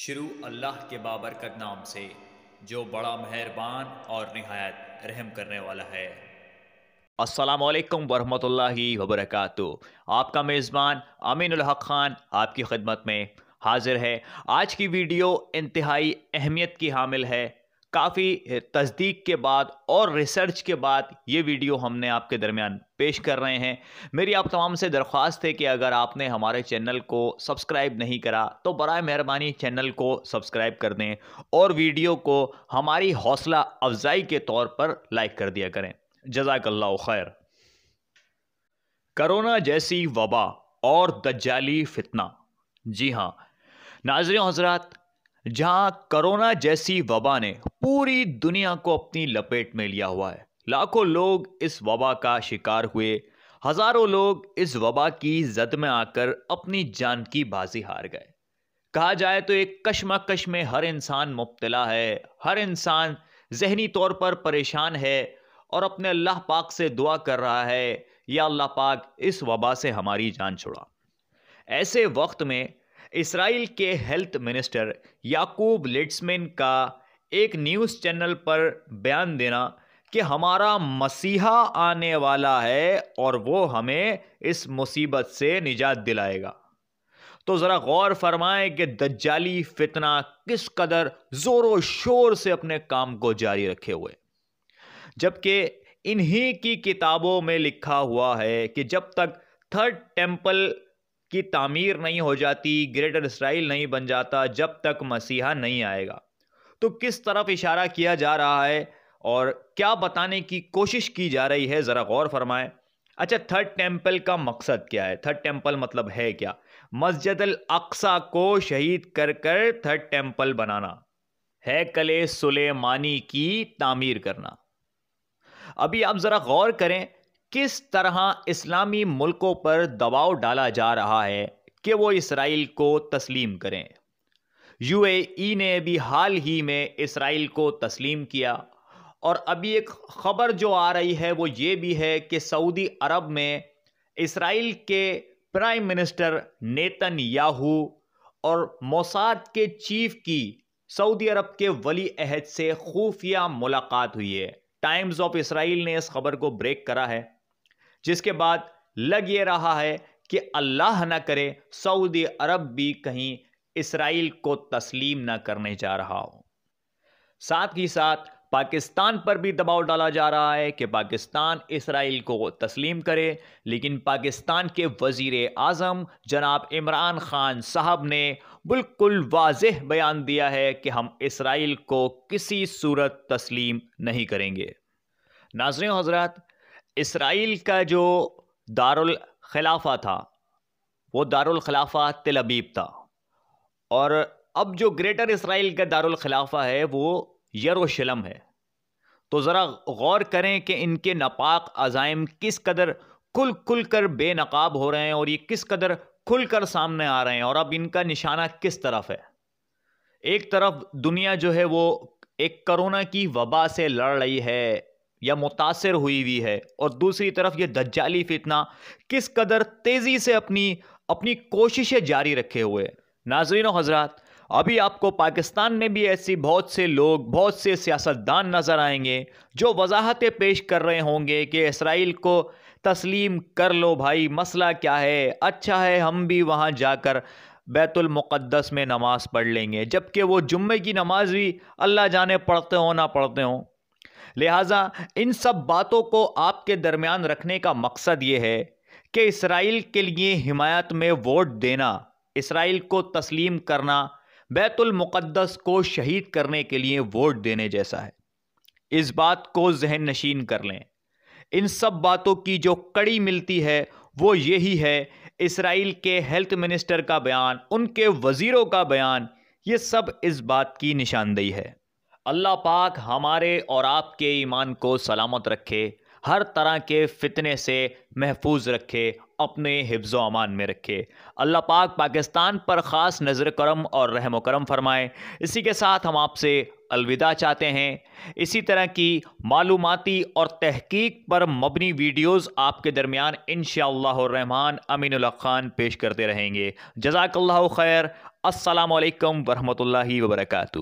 شروع اللہ کے بابرکت نام سے جو بڑا مہربان اور نہایت رحم کرنے والا ہے۔ السلام علیکم ورحمۃ اللہ وبرکاتہ۔ آپ کا میزبان امین الحق خان آپ کی خدمت میں حاضر ہے۔ آج کی ویڈیو انتہائی اہمیت کی حامل ہے۔ کافی تصدیق کے بعد اور ریسرچ کے بعد یہ ویڈیو ہم نے آپ کے درمیان پیش کر رہے ہیں۔ میری آپ تمام سے درخواست ہے کہ اگر آپ نے ہمارے چینل کو سبسکرائب نہیں کرا تو برائے مہربانی چینل کو سبسکرائب کر دیں اور ویڈیو کو ہماری حوصلہ افزائی کے طور پر لائک کر دیا کریں۔ جزاک اللہ خیر۔ کرونا جیسی وبا اور دجالی فتنہ۔ جی ہاں ناظرین حضرات، جہاں کرونا جیسی وبا نے پوری دنیا کو اپنی لپیٹ میں لیا ہوا ہے، لاکھوں لوگ اس وبا کا شکار ہوئے، ہزاروں لوگ اس وبا کی زد میں آ کر اپنی جان کی بازی ہار گئے۔ کہا جائے تو ایک کشمکش میں ہر انسان مبتلا ہے، ہر انسان ذہنی طور پر پریشان ہے اور اپنے اللہ پاک سے دعا کر رہا ہے، یا اللہ پاک اس وبا سے ہماری جان چھڑا۔ ایسے وقت میں اسرائیل کے ہیلتھ منسٹر یعقوب لیٹسمن کا ایک نیوز چینل پر بیان دینا کہ ہمارا مسیحا آنے والا ہے اور وہ ہمیں اس مصیبت سے نجات دلائے گا، تو ذرا غور فرمائیں کہ دجالی فتنہ کس قدر زور و شور سے اپنے کام کو جاری رکھے ہوئے، جبکہ انہی کی کتابوں میں لکھا ہوا ہے کہ جب تک تھرڈ ٹیمپل کی تعمیر نہیں ہو جاتی، گریٹر اسرائیل نہیں بن جاتا، جب تک مسیحا نہیں آئے گا۔ تو کس طرف اشارہ کیا جا رہا ہے اور کیا بتانے کی کوشش کی جا رہی ہے، ذرا غور فرمائیں۔ اچھا، تھرڈ ٹیمپل کا مقصد کیا ہے؟ تھرڈ ٹیمپل مطلب ہے کیا؟ مسجد الاقصی کو شہید کر کر تھرڈ ٹیمپل بنانا، ہیکل سلیمانی کی تعمیر کرنا۔ ابھی آپ ذرا غور کریں کس طرح اسلامی ملکوں پر دباؤ ڈالا جا رہا ہے کہ وہ اسرائیل کو تسلیم کریں۔ یو اے ای نے بھی حال ہی میں اسرائیل کو تسلیم کیا، اور ابھی ایک خبر جو آ رہی ہے وہ یہ بھی ہے کہ سعودی عرب میں اسرائیل کے پرائم منسٹر نیتن یاہو اور موساد کے چیف کی سعودی عرب کے ولی عہد سے خفیہ ملاقات ہوئی ہے۔ ٹائمز آف اسرائیل نے اس خبر کو بریک کرا ہے، جس کے بعد لگ یہ رہا ہے کہ اللہ نہ کرے سعودی عرب بھی کہیں اسرائیل کو تسلیم نہ کرنے جا رہا ہو۔ ساتھ ہی ساتھ پاکستان پر بھی دباؤ ڈالا جا رہا ہے کہ پاکستان اسرائیل کو تسلیم کرے، لیکن پاکستان کے وزیر اعظم جناب عمران خان صاحب نے بالکل واضح بیان دیا ہے کہ ہم اسرائیل کو کسی صورت تسلیم نہیں کریں گے۔ ناظرین حضرات، اسرائیل کا جو دارالخلافہ تھا وہ دارالخلافہ تل ابیب تھا، اور اب جو گریٹر اسرائیل کا دارالخلافہ ہے وہ یروشلم ہے۔ تو ذرا غور کریں کہ ان کے ناپاک عزائم کس قدر کھل کر بے نقاب ہو رہے ہیں، اور یہ کس قدر کھل کر سامنے آ رہے ہیں، اور اب ان کا نشانہ کس طرف ہے۔ ایک طرف دنیا جو ہے وہ ایک کرونا کی وبا سے لڑ رہی ہے یا متاثر ہوئی ہے، اور دوسری طرف یہ دجالی فتنہ کس قدر تیزی سے اپنی کوششیں جاری رکھے ہوئے۔ ناظرین و حضرات، ابھی آپ کو پاکستان میں بھی ایسی بہت سے لوگ، بہت سے سیاستدان نظر آئیں گے جو وضاحتیں پیش کر رہے ہوں گے کہ اسرائیل کو تسلیم کر لو بھائی، مسئلہ کیا ہے، اچھا ہے ہم بھی وہاں جا کر بیت المقدس میں نماز پڑھ لیں گے، جبکہ وہ جمعے کی نماز بھی اللہ جانے پڑھتے ہوں نہ پڑھتے ہوں۔ لہٰذا ان سب باتوں کو آپ کے درمیان رکھنے کا مقصد یہ ہے کہ اسرائیل کے لیے حمایت میں ووٹ دینا، اسرائیل کو تسلیم کرنا، بیت المقدس کو شہید کرنے کے لیے ووٹ دینے جیسا ہے۔ اس بات کو ذہن نشین کر لیں۔ ان سب باتوں کی جو کڑی ملتی ہے وہ یہی ہے، اسرائیل کے ہیلتھ منسٹر کا بیان، ان کے وزیروں کا بیان، یہ سب اس بات کی نشاندہی ہے۔ اللہ پاک ہمارے اور آپ کے ایمان کو سلامت رکھے، ہر طرح کے فتنے سے محفوظ رکھے، اپنے حفظ و امان میں رکھے۔ اللہ پاک پاکستان پر خاص نظر کرم اور رحم و کرم فرمائے۔ اسی کے ساتھ ہم آپ سے الوداع چاہتے ہیں۔ اسی طرح کی معلوماتی اور تحقیق پر مبنی ویڈیوز آپ کے درمیان انشاءاللہ الرحمن امین الحق خان پیش کرتے رہیں گے۔ جزاک اللہ خیر۔ السلام علیکم ورحمۃ اللہ وبرکاتہ.